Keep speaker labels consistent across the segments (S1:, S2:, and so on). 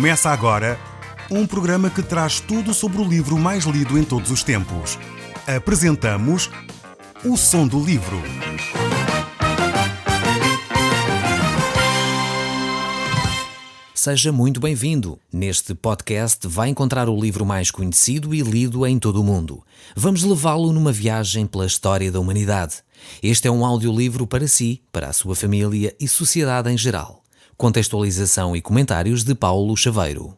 S1: Começa agora um programa que traz tudo sobre o livro mais lido em todos os tempos. Apresentamos O Som do Livro.
S2: Seja muito bem-vindo. Neste podcast vai encontrar o livro mais conhecido e lido em todo o mundo. Vamos levá-lo numa viagem pela história da humanidade. Este é um audiolivro para si, para a sua família e sociedade em geral. Contextualização e comentários de Paulo Chaveiro.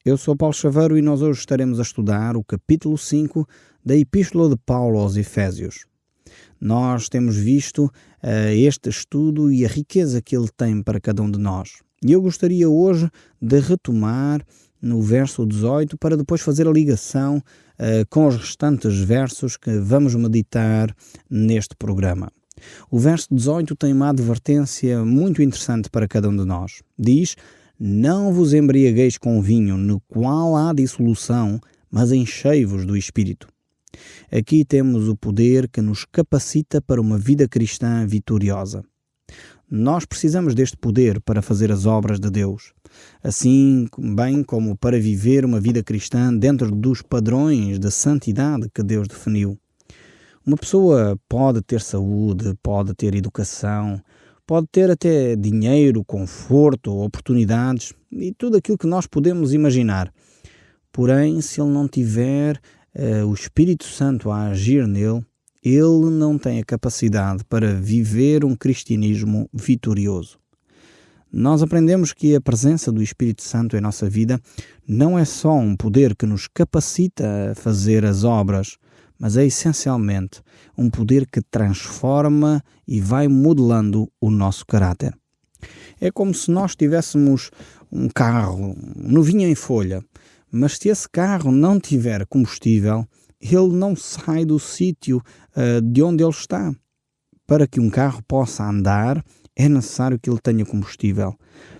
S3: Eu sou Paulo Chaveiro e nós hoje estaremos a estudar o capítulo 5 da Epístola de Paulo aos Efésios. Nós temos visto este estudo e a riqueza que ele tem para cada um de nós. E eu gostaria hoje de retomar no verso 18 para depois fazer a ligação com os restantes versos que vamos meditar neste programa. O verso 18 tem uma advertência muito interessante para cada um de nós. Diz: "Não vos embriagueis com vinho, no qual há dissolução, mas enchei-vos do Espírito." Aqui temos o poder que nos capacita para uma vida cristã vitoriosa. Nós precisamos deste poder para fazer as obras de Deus, assim bem como para viver uma vida cristã dentro dos padrões de santidade que Deus definiu. Uma pessoa pode ter saúde, pode ter educação, pode ter até dinheiro, conforto, oportunidades e tudo aquilo que nós podemos imaginar. Porém, se ele não tiver o Espírito Santo a agir nele, ele não tem a capacidade para viver um cristianismo vitorioso. Nós aprendemos que a presença do Espírito Santo em nossa vida não é só um poder que nos capacita a fazer as obras, mas é essencialmente um poder que transforma e vai modelando o nosso caráter. É como se nós tivéssemos um carro novinho em folha, mas se esse carro não tiver combustível, ele não sai do sítio de onde ele está. Para que um carro possa andar, é necessário que ele tenha combustível.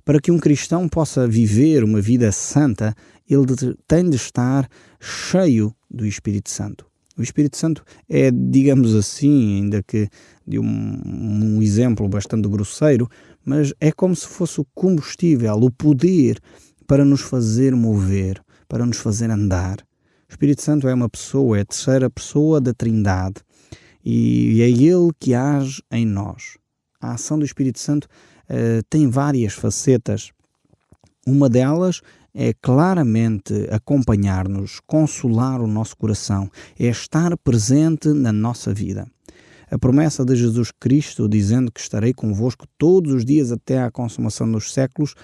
S3: Para que um cristão possa viver uma vida santa, ele tem de estar cheio do Espírito Santo. O Espírito Santo é, digamos assim, ainda que de um exemplo bastante grosseiro, mas é como se fosse o combustível, o poder para nos fazer mover, para nos fazer andar. O Espírito Santo é uma pessoa, é a terceira pessoa da Trindade e é Ele que age em nós. A ação do Espírito Santo tem várias facetas. Uma delas é claramente acompanhar-nos, consolar o nosso coração, é estar presente na nossa vida. A promessa de Jesus Cristo, dizendo que estarei convosco todos os dias até à consumação dos séculos,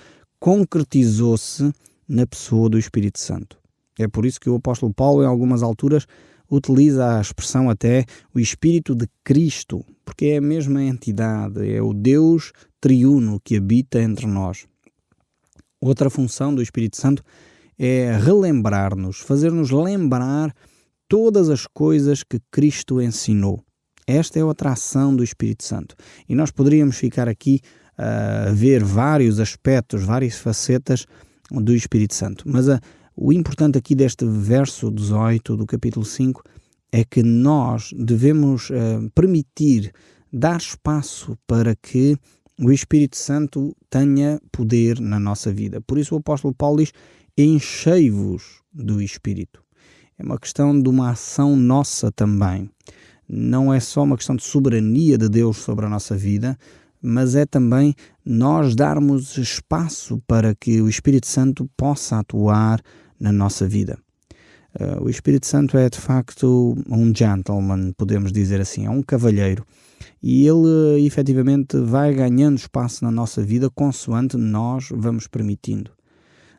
S3: concretizou-se na pessoa do Espírito Santo. É por isso que o apóstolo Paulo, em algumas alturas, utiliza a expressão até o Espírito de Cristo, porque é a mesma entidade, é o Deus triuno que habita entre nós. Outra função do Espírito Santo é relembrar-nos, fazer-nos lembrar todas as coisas que Cristo ensinou. Esta é outra ação do Espírito Santo. E nós poderíamos ficar aqui a ver vários aspectos, várias facetas do Espírito Santo. Mas o importante aqui deste verso 18 do capítulo 5 é que nós devemos permitir, dar espaço para que o Espírito Santo tenha poder na nossa vida. Por isso o apóstolo Paulo diz: enchei-vos do Espírito. É uma questão de uma ação nossa também. Não é só uma questão de soberania de Deus sobre a nossa vida, mas é também nós darmos espaço para que o Espírito Santo possa atuar na nossa vida. O Espírito Santo é de facto um gentleman, podemos dizer assim, é um cavalheiro. E ele efetivamente vai ganhando espaço na nossa vida consoante nós vamos permitindo.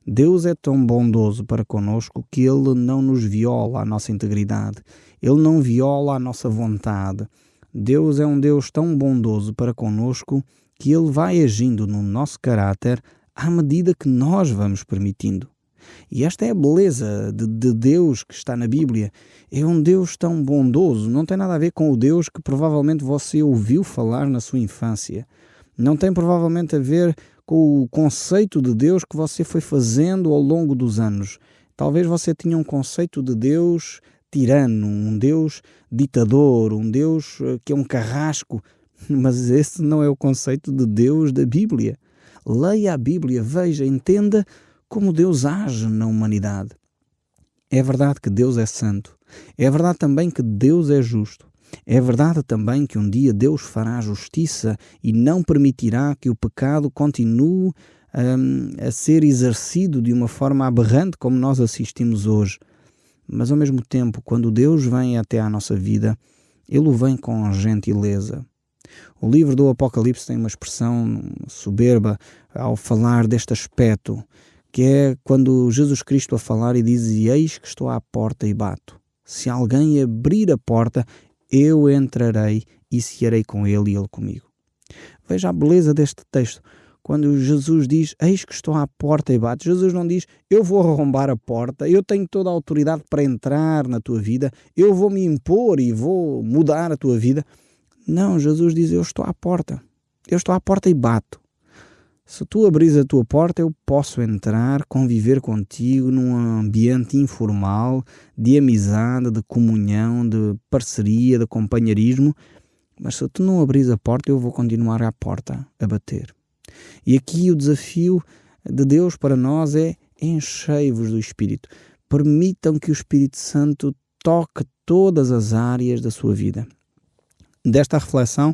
S3: Deus é tão bondoso para connosco que Ele não nos viola a nossa integridade. Ele não viola a nossa vontade. Deus é um Deus tão bondoso para connosco que Ele vai agindo no nosso caráter à medida que nós vamos permitindo. E esta é a beleza de Deus que está na Bíblia. É um Deus tão bondoso. Não tem nada a ver com o Deus que provavelmente você ouviu falar na sua infância. Não tem provavelmente a ver com o conceito de Deus que você foi fazendo ao longo dos anos. Talvez você tinha um conceito de Deus tirano, um Deus ditador, um Deus que é um carrasco. Mas esse não é o conceito de Deus da Bíblia. Leia a Bíblia, veja, entenda como Deus age na humanidade. É verdade que Deus é santo. É verdade também que Deus é justo. É verdade também que um dia Deus fará justiça e não permitirá que o pecado continue a ser exercido de uma forma aberrante como nós assistimos hoje. Mas ao mesmo tempo, quando Deus vem até à nossa vida, Ele o vem com gentileza. O livro do Apocalipse tem uma expressão soberba ao falar deste aspecto, que é quando Jesus Cristo a falar e diz: eis que estou à porta e bato. Se alguém abrir a porta, eu entrarei e cearei com ele e ele comigo. Veja a beleza deste texto. Quando Jesus diz: eis que estou à porta e bato, Jesus não diz: eu vou arrombar a porta, eu tenho toda a autoridade para entrar na tua vida, eu vou me impor e vou mudar a tua vida. Não, Jesus diz: eu estou à porta e bato. Se tu abris a tua porta, eu posso entrar, conviver contigo num ambiente informal, de amizade, de comunhão, de parceria, de companheirismo. Mas se tu não abris a porta, eu vou continuar à porta a bater. E aqui o desafio de Deus para nós é: enchei-vos do Espírito. Permitam que o Espírito Santo toque todas as áreas da sua vida. Desta reflexão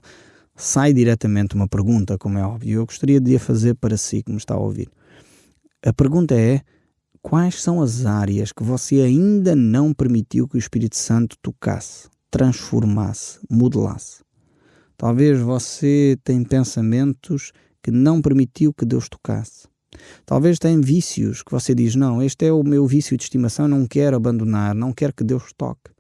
S3: sai diretamente uma pergunta, como é óbvio. Eu gostaria de a fazer para si, que me está a ouvir. A pergunta é: quais são as áreas que você ainda não permitiu que o Espírito Santo tocasse, transformasse, modelasse? Talvez você tenha pensamentos que não permitiu que Deus tocasse. Talvez tenha vícios que você diz: não, este é o meu vício de estimação, não quero abandonar, não quero que Deus toque.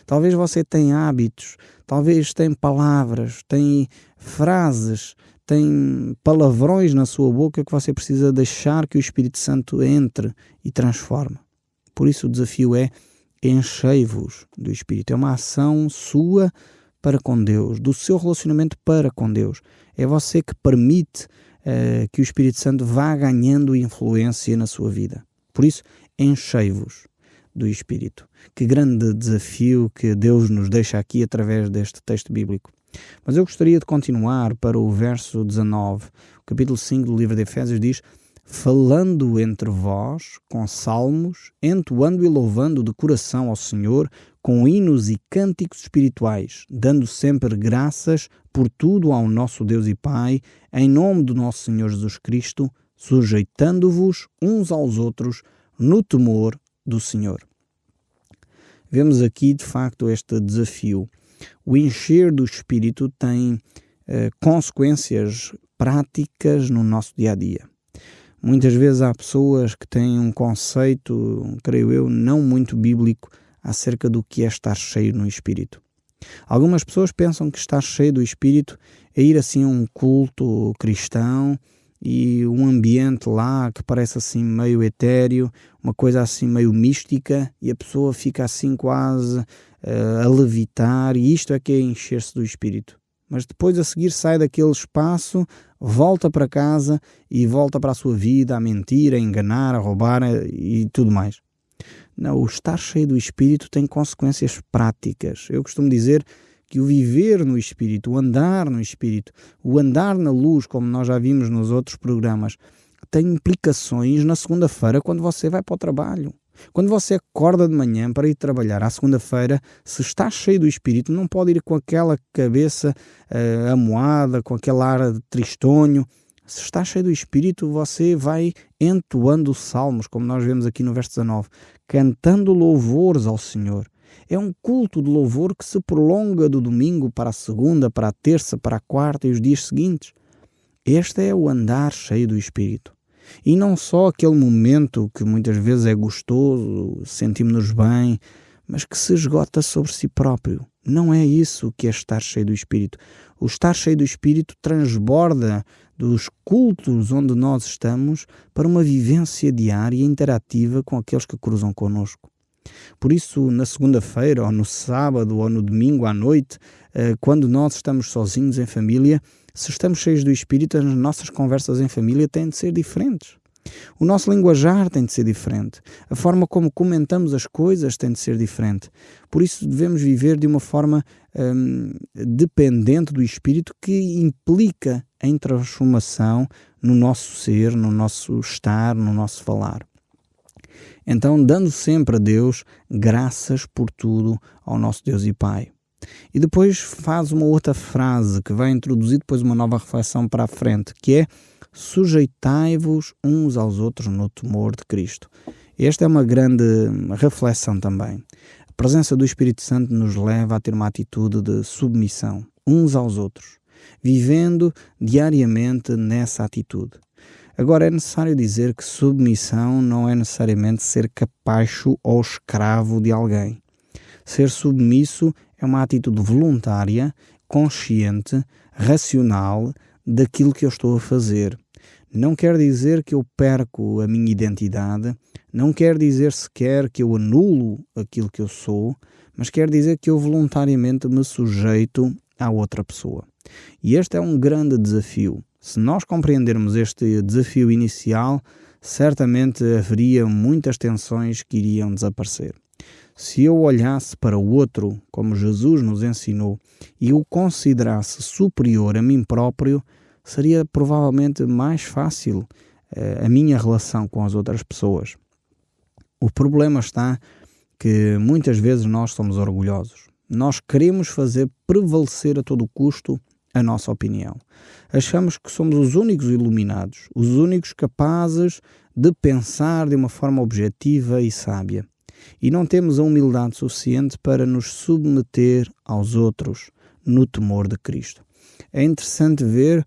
S3: Talvez você tenha hábitos, talvez tenha palavras, tenha frases, tenha palavrões na sua boca que você precisa deixar que o Espírito Santo entre e transforme. Por isso o desafio é: enchei-vos do Espírito. É uma ação sua para com Deus, do seu relacionamento para com Deus. É você que permite que o Espírito Santo vá ganhando influência na sua vida. Por isso, enchei-vos do Espírito. Que grande desafio que Deus nos deixa aqui através deste texto bíblico. Mas eu gostaria de continuar para o verso 19. O capítulo 5 do livro de Efésios diz: falando entre vós com salmos, entoando e louvando de coração ao Senhor, com hinos e cânticos espirituais, dando sempre graças por tudo ao nosso Deus e Pai, em nome do nosso Senhor Jesus Cristo, sujeitando-vos uns aos outros no temor do Senhor. Vemos aqui, de facto, este desafio. O encher do Espírito tem consequências práticas no nosso dia-a-dia. Muitas vezes há pessoas que têm um conceito, creio eu, não muito bíblico acerca do que é estar cheio no Espírito. Algumas pessoas pensam que estar cheio do Espírito é ir assim a um culto cristão e um ambiente lá que parece assim meio etéreo, uma coisa assim meio mística, e a pessoa fica assim quase a levitar, e isto é que é encher-se do Espírito. Mas depois a seguir sai daquele espaço, volta para casa e volta para a sua vida a mentir, a enganar, a roubar e tudo mais. Não, o estar cheio do Espírito tem consequências práticas. Eu costumo dizer que o viver no Espírito, o andar no Espírito, o andar na luz, como nós já vimos nos outros programas, tem implicações na segunda-feira quando você vai para o trabalho. Quando você acorda de manhã para ir trabalhar à segunda-feira, se está cheio do Espírito, não pode ir com aquela cabeça amuada, com aquela ar de tristonho. Se está cheio do Espírito, você vai entoando salmos, como nós vemos aqui no verso 19, cantando louvores ao Senhor. É um culto de louvor que se prolonga do domingo para a segunda, para a terça, para a quarta e os dias seguintes. Este é o andar cheio do Espírito. E não só aquele momento que muitas vezes é gostoso, sentimos-nos bem, mas que se esgota sobre si próprio. Não é isso que é estar cheio do Espírito. O estar cheio do Espírito transborda dos cultos onde nós estamos para uma vivência diária e interativa com aqueles que cruzam connosco. Por isso, na segunda-feira, ou no sábado, ou no domingo à noite, quando nós estamos sozinhos em família, se estamos cheios do Espírito, as nossas conversas em família têm de ser diferentes. O nosso linguajar tem de ser diferente. A forma como comentamos as coisas tem de ser diferente. Por isso devemos viver de uma forma dependente do Espírito, que implica em transformação no nosso ser, no nosso estar, no nosso falar. Então, dando sempre a Deus graças por tudo ao nosso Deus e Pai. E depois faz uma outra frase que vai introduzir depois uma nova reflexão para a frente, que é: sujeitai-vos uns aos outros no temor de Cristo. Esta é uma grande reflexão também. A presença do Espírito Santo nos leva a ter uma atitude de submissão uns aos outros, vivendo diariamente nessa atitude. Agora, é necessário dizer que submissão não é necessariamente ser capacho ou escravo de alguém. Ser submisso é uma atitude voluntária, consciente, racional daquilo que eu estou a fazer. Não quer dizer que eu perco a minha identidade, não quer dizer sequer que eu anulo aquilo que eu sou, mas quer dizer que eu voluntariamente me sujeito à outra pessoa. E este é um grande desafio. Se nós compreendermos este desafio inicial, certamente haveria muitas tensões que iriam desaparecer. Se eu olhasse para o outro, como Jesus nos ensinou, e o considerasse superior a mim próprio, seria provavelmente mais fácil a minha relação com as outras pessoas. O problema está que muitas vezes nós somos orgulhosos. Nós queremos fazer prevalecer a todo custo a nossa opinião. Achamos que somos os únicos iluminados, os únicos capazes de pensar de uma forma objetiva e sábia. E não temos a humildade suficiente para nos submeter aos outros no temor de Cristo. É interessante ver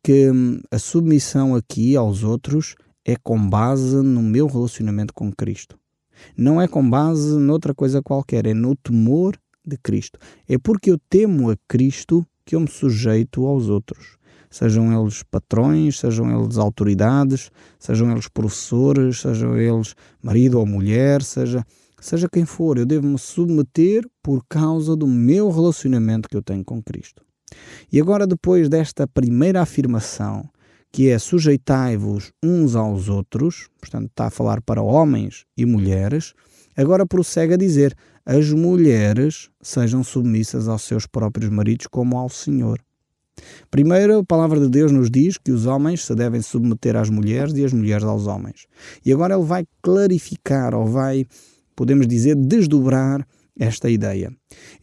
S3: que a submissão aqui aos outros é com base no meu relacionamento com Cristo. Não é com base noutra coisa qualquer, é no temor de Cristo. É porque eu temo a Cristo que eu me sujeito aos outros. Sejam eles patrões, sejam eles autoridades, sejam eles professores, sejam eles marido ou mulher, seja quem for, eu devo me submeter por causa do meu relacionamento que eu tenho com Cristo. E agora, depois desta primeira afirmação, que é sujeitai-vos uns aos outros, portanto está a falar para homens e mulheres, agora prossegue a dizer: as mulheres sejam submissas aos seus próprios maridos como ao Senhor. Primeiro, a palavra de Deus nos diz que os homens se devem submeter às mulheres e as mulheres aos homens. E agora ele vai clarificar, ou vai, podemos dizer, desdobrar esta ideia.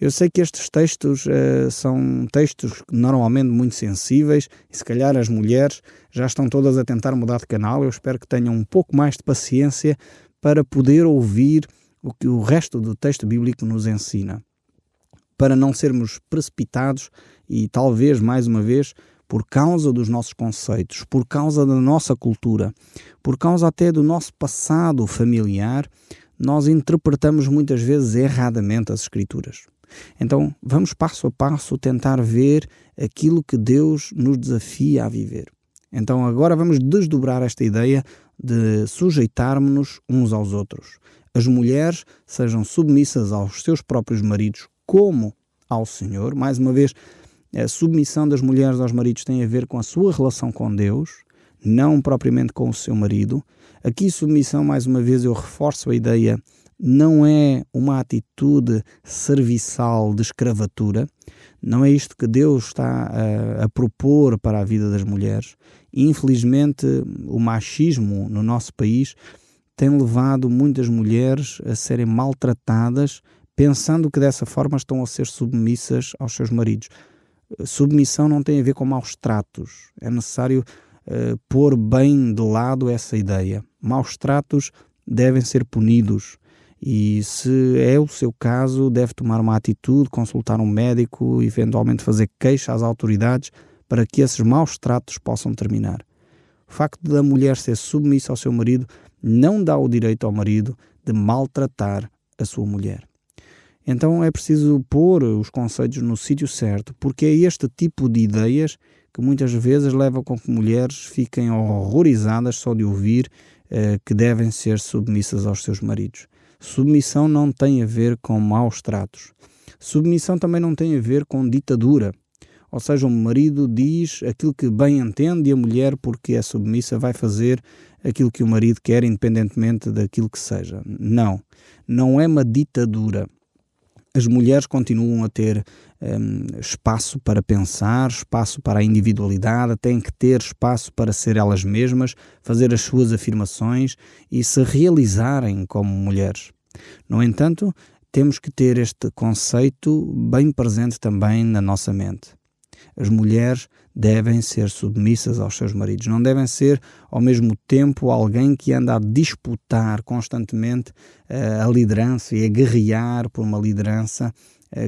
S3: Eu sei que estes textos são textos normalmente muito sensíveis e se calhar as mulheres já estão todas a tentar mudar de canal. Eu espero que tenham um pouco mais de paciência para poder ouvir o que o resto do texto bíblico nos ensina, para não sermos precipitados e talvez, mais uma vez, por causa dos nossos conceitos, por causa da nossa cultura, por causa até do nosso passado familiar, nós interpretamos muitas vezes erradamente as Escrituras. Então, vamos passo a passo tentar ver aquilo que Deus nos desafia a viver. Então, agora vamos desdobrar esta ideia de sujeitarmos-nos uns aos outros. As mulheres sejam submissas aos seus próprios maridos como ao Senhor. Mais uma vez, a submissão das mulheres aos maridos tem a ver com a sua relação com Deus, não propriamente com o seu marido. Aqui, submissão, mais uma vez, eu reforço a ideia, não é uma atitude serviçal de escravatura. Não é isto que Deus está a propor para a vida das mulheres. Infelizmente, o machismo no nosso país tem levado muitas mulheres a serem maltratadas, pensando que dessa forma estão a ser submissas aos seus maridos. Submissão não tem a ver com maus tratos. É necessário pôr bem de lado essa ideia. Maus tratos devem ser punidos. E se é o seu caso, deve tomar uma atitude, consultar um médico, eventualmente fazer queixa às autoridades para que esses maus tratos possam terminar. O facto da mulher ser submissa ao seu marido não dá o direito ao marido de maltratar a sua mulher. Então é preciso pôr os conceitos no sítio certo, porque é este tipo de ideias que muitas vezes levam com que mulheres fiquem horrorizadas só de ouvir que devem ser submissas aos seus maridos. Submissão não tem a ver com maus tratos. Submissão também não tem a ver com ditadura. Ou seja, o marido diz aquilo que bem entende e a mulher, porque é submissa, vai fazer aquilo que o marido quer, independentemente daquilo que seja. Não é uma ditadura. As mulheres continuam a ter espaço para pensar, espaço para a individualidade, têm que ter espaço para ser elas mesmas, fazer as suas afirmações e se realizarem como mulheres. No entanto, temos que ter este conceito bem presente também na nossa mente. As mulheres devem ser submissas aos seus maridos, não devem ser ao mesmo tempo alguém que anda a disputar constantemente a liderança e a guerrear por uma liderança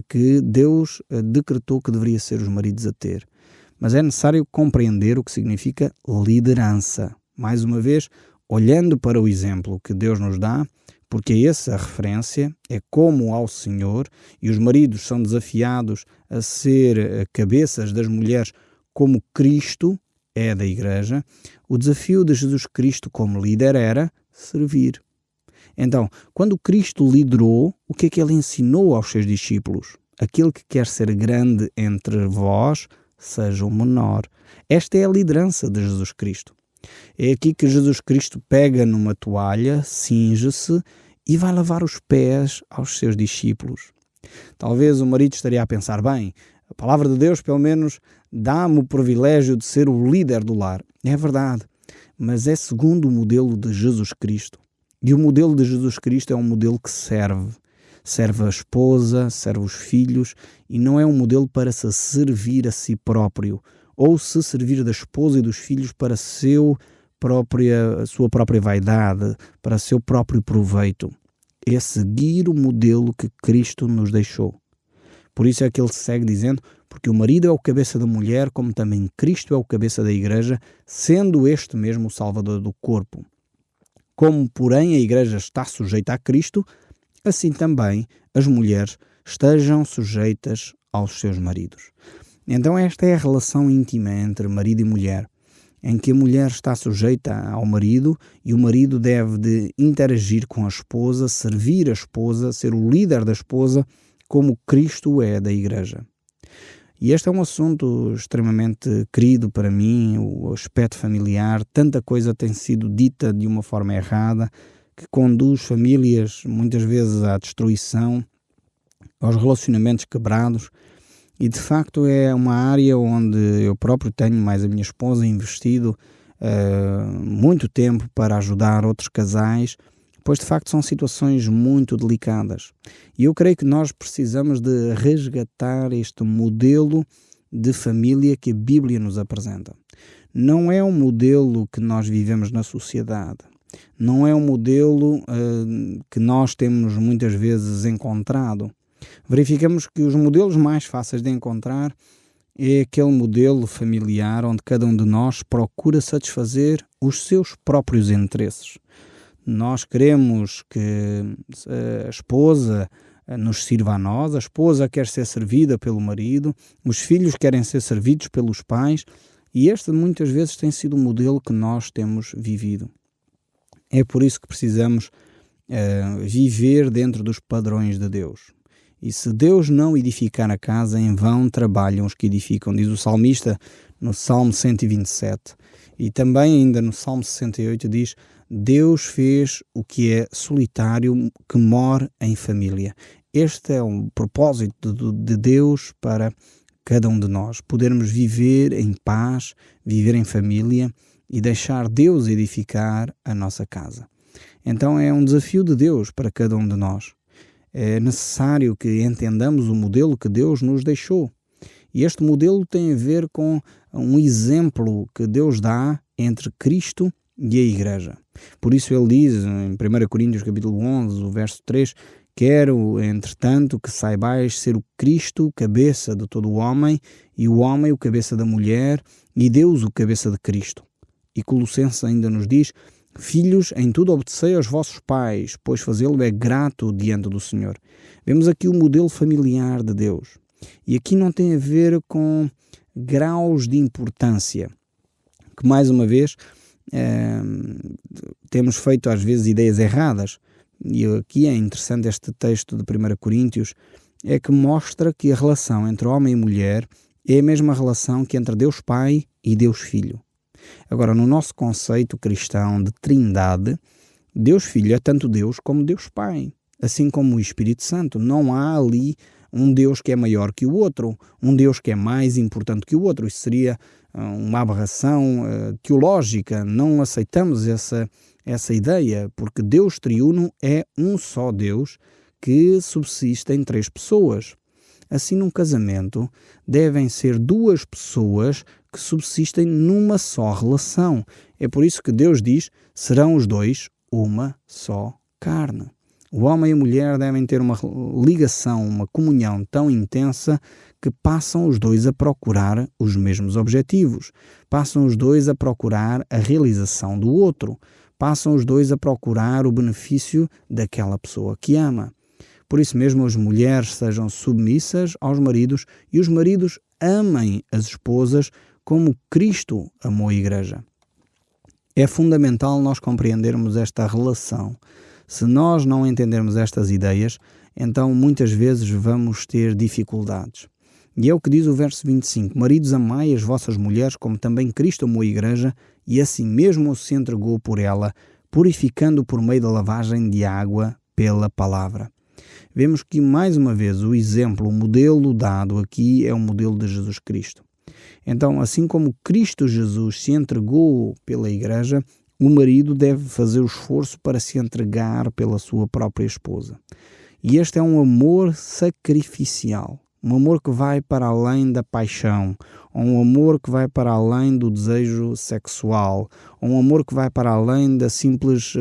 S3: que Deus decretou que deveria ser os maridos a ter. Mas é necessário compreender o que significa liderança. Mais uma vez, olhando para o exemplo que Deus nos dá, porque é essa a referência, é como ao Senhor, e os maridos são desafiados a ser cabeças das mulheres como Cristo é da Igreja. O desafio de Jesus Cristo como líder era servir. Então, quando Cristo liderou, o que é que ele ensinou aos seus discípulos? Aquele que quer ser grande entre vós, seja o menor. Esta é a liderança de Jesus Cristo. É aqui que Jesus Cristo pega numa toalha, cinge-se e vai lavar os pés aos seus discípulos. Talvez o marido estaria a pensar, bem, a palavra de Deus pelo menos dá-me o privilégio de ser o líder do lar. É verdade, mas é segundo o modelo de Jesus Cristo. E o modelo de Jesus Cristo é um modelo que serve. Serve a esposa, serve os filhos, e não é um modelo para se servir a si próprio, ou se servir da esposa e dos filhos para a sua própria vaidade, para seu próprio proveito. É seguir o modelo que Cristo nos deixou. Por isso é que ele segue dizendo, porque o marido é o cabeça da mulher, como também Cristo é o cabeça da Igreja, sendo este mesmo o Salvador do corpo. Como, porém, a Igreja está sujeita a Cristo, assim também as mulheres estejam sujeitas aos seus maridos. Então esta é a relação íntima entre marido e mulher, em que a mulher está sujeita ao marido e o marido deve de interagir com a esposa, servir a esposa, ser o líder da esposa, como Cristo é da Igreja. E este é um assunto extremamente querido para mim, o aspecto familiar. Tanta coisa tem sido dita de uma forma errada, que conduz famílias muitas vezes à destruição, aos relacionamentos quebrados. E de facto é uma área onde eu próprio tenho, mais a minha esposa, investido muito tempo para ajudar outros casais, pois de facto são situações muito delicadas. E eu creio que nós precisamos de resgatar este modelo de família que a Bíblia nos apresenta. Não é um modelo que nós vivemos na sociedade. Não é um modelo que nós temos muitas vezes encontrado. Verificamos que os modelos mais fáceis de encontrar é aquele modelo familiar onde cada um de nós procura satisfazer os seus próprios interesses. Nós queremos que a esposa nos sirva a nós, a esposa quer ser servida pelo marido, os filhos querem ser servidos pelos pais, e este muitas vezes tem sido o modelo que nós temos vivido. É por isso que precisamos viver dentro dos padrões de Deus. E se Deus não edificar a casa, em vão trabalham os que edificam, diz o salmista no Salmo 127. E também ainda no Salmo 68 diz, Deus fez o que é solitário, que mora em família. Este é um propósito de Deus para cada um de nós, podermos viver em paz, viver em família e deixar Deus edificar a nossa casa. Então é um desafio de Deus para cada um de nós. É necessário que entendamos o modelo que Deus nos deixou. E este modelo tem a ver com um exemplo que Deus dá entre Cristo e a Igreja. Por isso ele diz em 1 Coríntios capítulo 11, o verso 3, quero, entretanto, que saibais ser o Cristo cabeça de todo o homem, e o homem o cabeça da mulher, e Deus o cabeça de Cristo. E Colossenses ainda nos diz, filhos, em tudo obedecei aos vossos pais, pois fazê-lo é grato diante do Senhor. Vemos aqui o modelo familiar de Deus. E aqui não tem a ver com graus de importância, que mais uma vez temos feito às vezes ideias erradas. E aqui é interessante este texto de 1 Coríntios, é que mostra que a relação entre homem e mulher é a mesma relação que entre Deus Pai e Deus Filho. Agora, no nosso conceito cristão de trindade, Deus Filho é tanto Deus como Deus Pai. assim como o Espírito Santo. Não há ali um Deus que é maior que o outro, um Deus que é mais importante que o outro. Isso seria uma aberração teológica. Não aceitamos essa ideia, porque Deus triuno é um só Deus que subsiste em 3 pessoas. Assim, num casamento, devem ser 2 pessoas que subsistem numa só relação. É por isso que Deus diz: serão os 2 uma só carne. O homem e a mulher devem ter uma ligação, uma comunhão tão intensa que passam os 2 a procurar os mesmos objetivos, passam os 2 a procurar a realização do outro, passam os 2 a procurar o benefício daquela pessoa que ama. Por isso mesmo, as mulheres sejam submissas aos maridos e os maridos amem as esposas como Cristo amou a Igreja. É fundamental nós compreendermos esta relação. Se nós não entendermos estas ideias, então muitas vezes vamos ter dificuldades. E é o que diz o verso 25: maridos, amai as vossas mulheres como também Cristo amou a Igreja e assim mesmo se entregou por ela, purificando por meio da lavagem de água pela palavra. Vemos que, mais uma vez, o exemplo, o modelo dado aqui é o modelo de Jesus Cristo. Então, assim como Cristo Jesus se entregou pela Igreja, o marido deve fazer o esforço para se entregar pela sua própria esposa. E este é um amor sacrificial, um amor que vai para além da paixão, ou um amor que vai para além do desejo sexual, ou um amor que vai para além da simples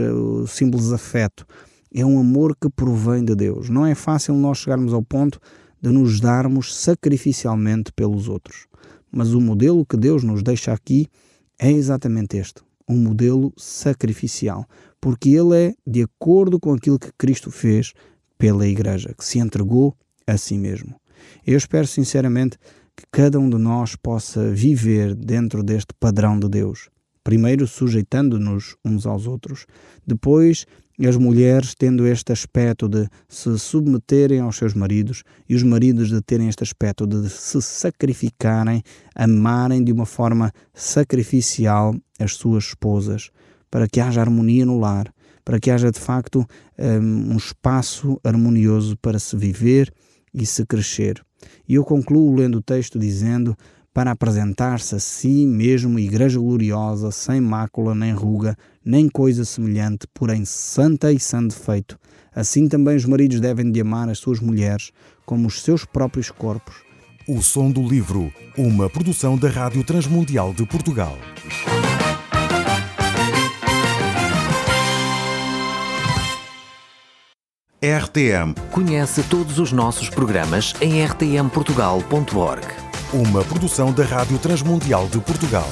S3: afeto. É um amor que provém de Deus. Não é fácil nós chegarmos ao ponto de nos darmos sacrificialmente pelos outros. Mas o modelo que Deus nos deixa aqui é exatamente este, um modelo sacrificial, porque ele é de acordo com aquilo que Cristo fez pela Igreja, que se entregou a si mesmo. Eu espero sinceramente que cada um de nós possa viver dentro deste padrão de Deus. Primeiro sujeitando-nos uns aos outros, depois as mulheres tendo este aspecto de se submeterem aos seus maridos e os maridos de terem este aspecto de se sacrificarem, amarem de uma forma sacrificial as suas esposas, para que haja harmonia no lar, para que haja de facto um espaço harmonioso para se viver e se crescer. E eu concluo lendo o texto dizendo: para apresentar-se a si mesmo igreja gloriosa, sem mácula, nem ruga, nem coisa semelhante, porém santa e sem defeito. Assim também os maridos devem de amar as suas mulheres como os seus próprios corpos.
S1: O Som do Livro, uma produção da Rádio Transmundial de Portugal. RTM.
S2: Conhece todos os nossos programas em rtmportugal.org.
S1: Uma produção da Rádio Transmundial de Portugal.